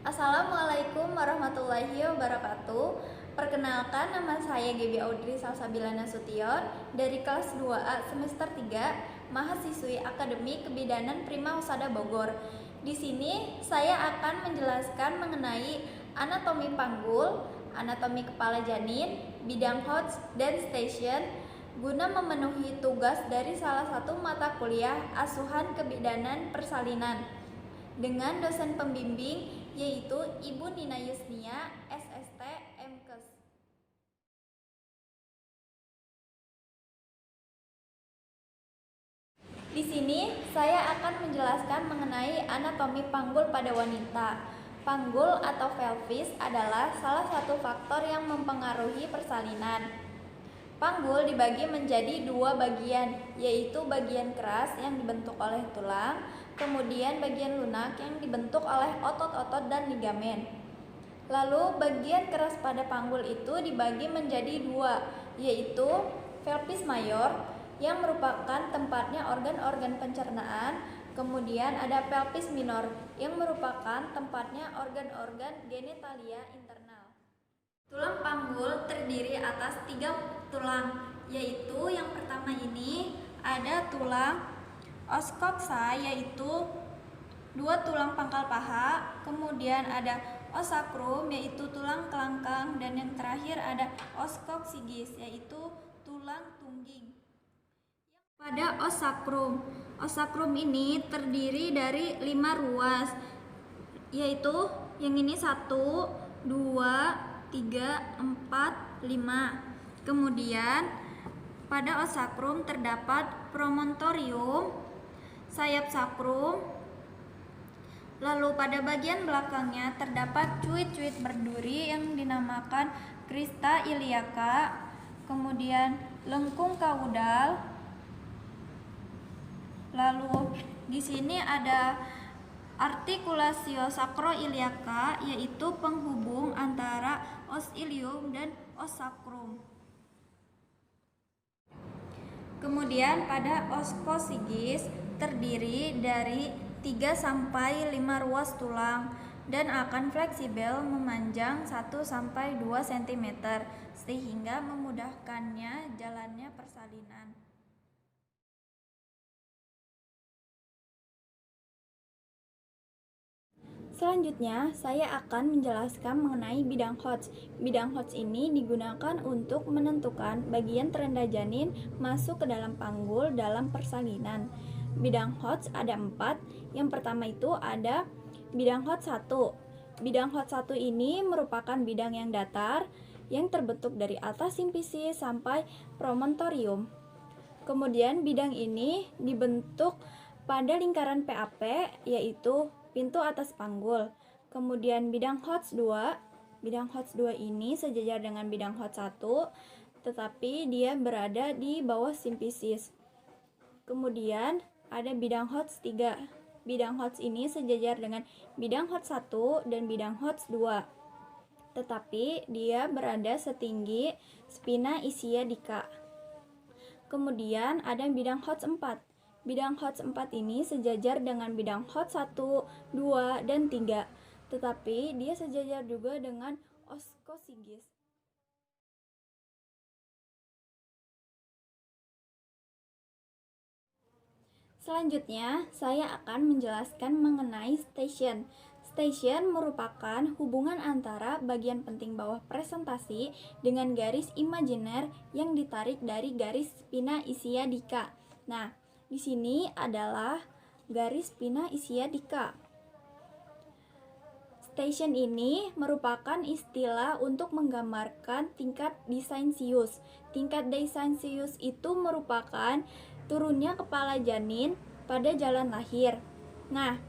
Assalamualaikum warahmatullahi wabarakatuh. Perkenalkan, nama saya Gebi Audrey Salsabila Nasution dari kelas 2A semester 3, mahasiswi Akademi Kebidanan Prima Husada Bogor. Di sini saya akan menjelaskan mengenai anatomi panggul, anatomi kepala janin, bidang Hodge dan station guna memenuhi tugas dari salah satu mata kuliah asuhan kebidanan persalinan dengan dosen pembimbing yaitu Ibu Nina Yusnia, SST, MKes. Di sini saya akan menjelaskan mengenai anatomi panggul pada wanita. Panggul atau pelvis adalah salah satu faktor yang mempengaruhi persalinan. Panggul dibagi menjadi dua bagian, yaitu bagian keras yang dibentuk oleh tulang, kemudian bagian lunak yang dibentuk oleh otot-otot dan ligamen. Lalu bagian keras pada panggul itu dibagi menjadi dua, yaitu pelvis mayor yang merupakan tempatnya organ-organ pencernaan, kemudian ada pelvis minor yang merupakan tempatnya organ-organ genitalia internal. Tulang panggul terdiri atas 3 tulang, yaitu yang pertama ini ada tulang oskoksa, yaitu 2 tulang pangkal paha, kemudian ada os yaitu tulang kelangkang, dan yang terakhir ada oskoksigis, yaitu tulang tungging. Pada os ini terdiri dari 5 ruas, yaitu yang ini 1, 2, 3, 4, 5. Kemudian pada os sakrum terdapat promontorium, sayap sakrum. Lalu pada bagian belakangnya terdapat cuit-cuit berduri yang dinamakan crista iliaca. Kemudian lengkung kaudal. Lalu di sini ada artikulasio sacroiliaca, yaitu penghubung antara os ilium dan os sacrum. Kemudian pada oskocigis terdiri dari 3 sampai 5 ruas tulang dan akan fleksibel memanjang 1 sampai 2 cm sehingga memudahkannya jalannya persalinan. Selanjutnya, saya akan menjelaskan mengenai bidang Hodge. Bidang Hodge ini digunakan untuk menentukan bagian terendah janin masuk ke dalam panggul dalam persalinan. Bidang Hodge ada 4. Yang pertama itu ada bidang Hodge 1. Bidang Hodge 1 ini merupakan bidang yang datar yang terbentuk dari atas simfisis sampai promontorium. Kemudian bidang ini dibentuk pada lingkaran PAP, yaitu pintu atas panggul. Kemudian bidang Hodge 2. Bidang Hodge 2 ini sejajar dengan bidang Hodge 1, tetapi dia berada di bawah simfisis. Kemudian ada bidang Hodge 3. Bidang Hodge ini sejajar dengan bidang Hodge 1 dan bidang Hodge 2, tetapi dia berada setinggi spina ischiadica. Kemudian ada bidang Hodge 4. Bidang Hodge 4 ini sejajar dengan bidang Hodge 1, 2, dan 3, tetapi dia sejajar juga dengan oskocigis. Selanjutnya, saya akan menjelaskan mengenai station. Station merupakan hubungan antara bagian penting bawah presentasi dengan garis imajiner yang ditarik dari garis spina ischiadica. Nah, di sini adalah garis spina ischiadica. Station ini merupakan istilah untuk menggambarkan tingkat Dysyncytius. Tingkat Dysyncytius itu merupakan turunnya kepala janin pada jalan lahir. Nah,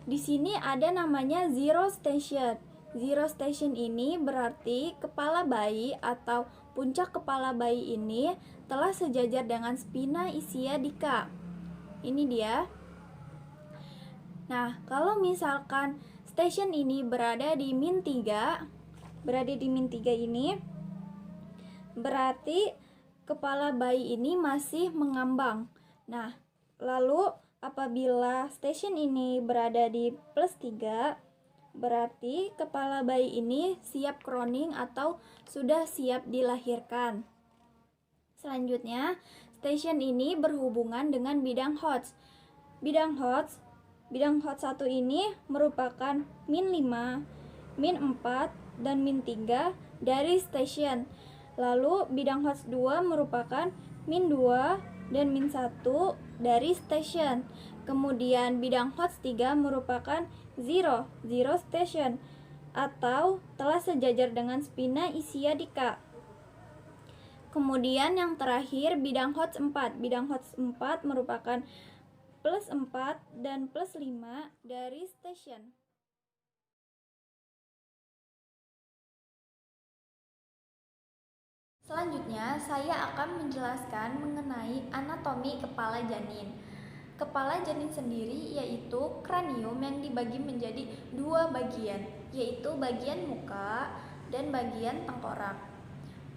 di sini ada namanya zero station. Zero station ini berarti kepala bayi atau puncak kepala bayi ini telah sejajar dengan spina ischiadica. Ini dia. Nah, kalau misalkan station ini berada di min 3, ini berarti kepala bayi ini masih mengambang. Nah, lalu Apabila stasiun ini berada di +3, berarti kepala bayi ini siap crowning atau sudah siap dilahirkan. Selanjutnya, stasiun ini berhubungan dengan bidang Hodge. Bidang Hodge 1 ini merupakan -5, -4, dan -3 dari stasiun. Lalu bidang Hodge 2 merupakan -2 dan -1 dari stasiun. Kemudian bidang Hodge 3 merupakan zero station atau telah sejajar dengan spina Isiadica. Kemudian yang terakhir bidang Hodge 4. Bidang Hodge 4 merupakan +4 dan +5 dari stasiun. Selanjutnya, saya akan menjelaskan mengenai anatomi kepala janin. Kepala janin sendiri yaitu kranium yang dibagi menjadi 2 bagian, yaitu bagian muka dan bagian tengkorak.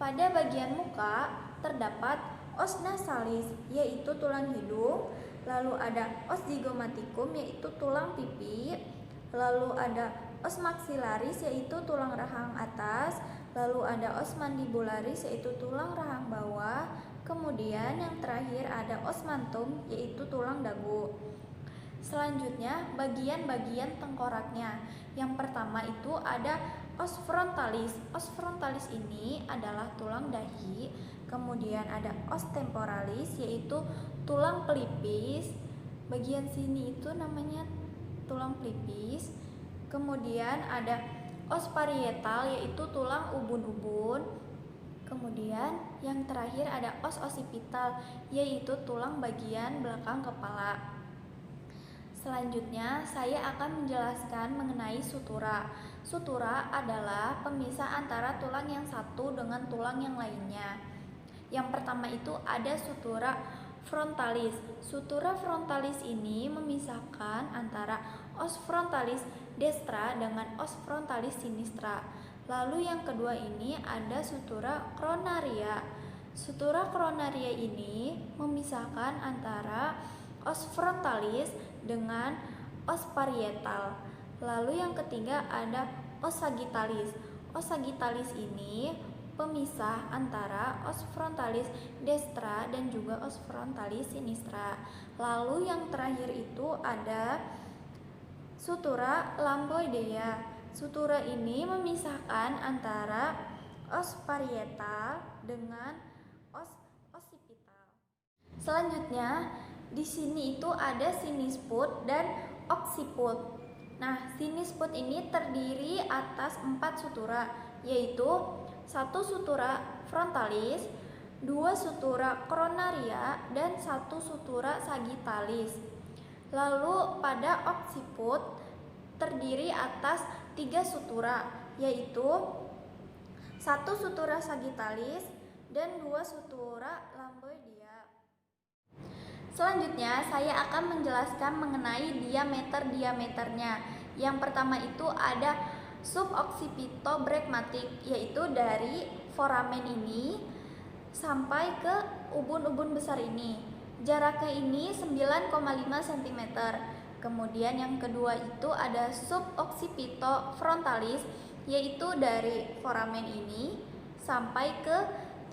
Pada bagian muka terdapat os nasalis yaitu tulang hidung, lalu ada os zygomaticum yaitu tulang pipi, lalu ada os maxillaris yaitu tulang rahang atas, lalu ada os mandibularis yaitu tulang rahang bawah, kemudian yang terakhir ada os mantum yaitu tulang dagu. Selanjutnya bagian-bagian tengkoraknya. Yang pertama itu ada os frontalis. Os frontalis ini adalah tulang dahi. Kemudian ada os temporalis yaitu tulang pelipis. Bagian sini itu namanya tulang pelipis. Kemudian ada os parietal yaitu tulang ubun-ubun. Kemudian yang terakhir ada os occipital yaitu tulang bagian belakang kepala. Selanjutnya, saya akan menjelaskan mengenai sutura. Sutura adalah pemisah antara tulang yang satu dengan tulang yang lainnya. Yang pertama itu ada sutura frontalis. Sutura frontalis ini memisahkan antara os frontalis destra dengan os frontalis sinistra. Lalu yang kedua ini ada sutura coronaria. Sutura coronaria ini memisahkan antara os frontalis dengan os parietal. Lalu yang ketiga ada os sagittalis. Os sagittalis ini pemisah antara os frontalis destra dan juga os frontalis sinistra. Lalu yang terakhir itu ada sutura lamboidea. Sutura ini memisahkan antara os parietal dengan os occipital. Selanjutnya di sini itu ada sinisput dan occiput. Nah, sinisput ini terdiri atas 4 sutura, yaitu 1 sutura frontalis, 2 sutura coronaria, dan 1 sutura sagittalis. Lalu pada occiput terdiri atas 3 sutura, yaitu 1 sutura sagittalis dan 2 sutura lamboidea. Selanjutnya, saya akan menjelaskan mengenai diameternya. Yang pertama itu ada suboccipitobregmatik, yaitu dari foramen ini sampai ke ubun-ubun besar ini. Jaraknya ini 9,5 cm. Kemudian yang kedua itu ada suboccipitofrontalis, yaitu dari foramen ini sampai ke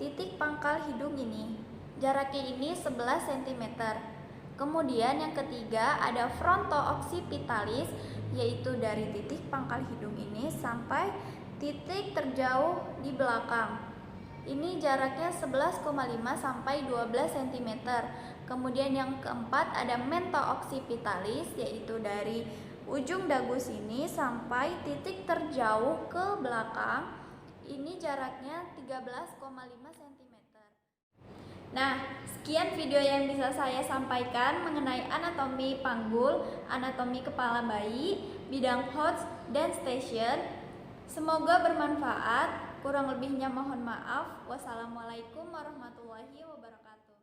titik pangkal hidung ini. Jaraknya ini 11 cm. Kemudian yang ketiga ada frontooccipitalis, yaitu dari titik pangkal hidung ini sampai titik terjauh di belakang. Ini jaraknya 11,5 sampai 12 cm. Kemudian yang keempat ada mentooccipitalis, yaitu dari ujung dagu sini sampai titik terjauh ke belakang. Ini jaraknya 13,5 cm. Nah, sekian video yang bisa saya sampaikan mengenai anatomi panggul, anatomi kepala bayi, bidang Hodge, dan stasiun. Semoga bermanfaat. Kurang lebihnya mohon maaf. Wassalamualaikum warahmatullahi wabarakatuh.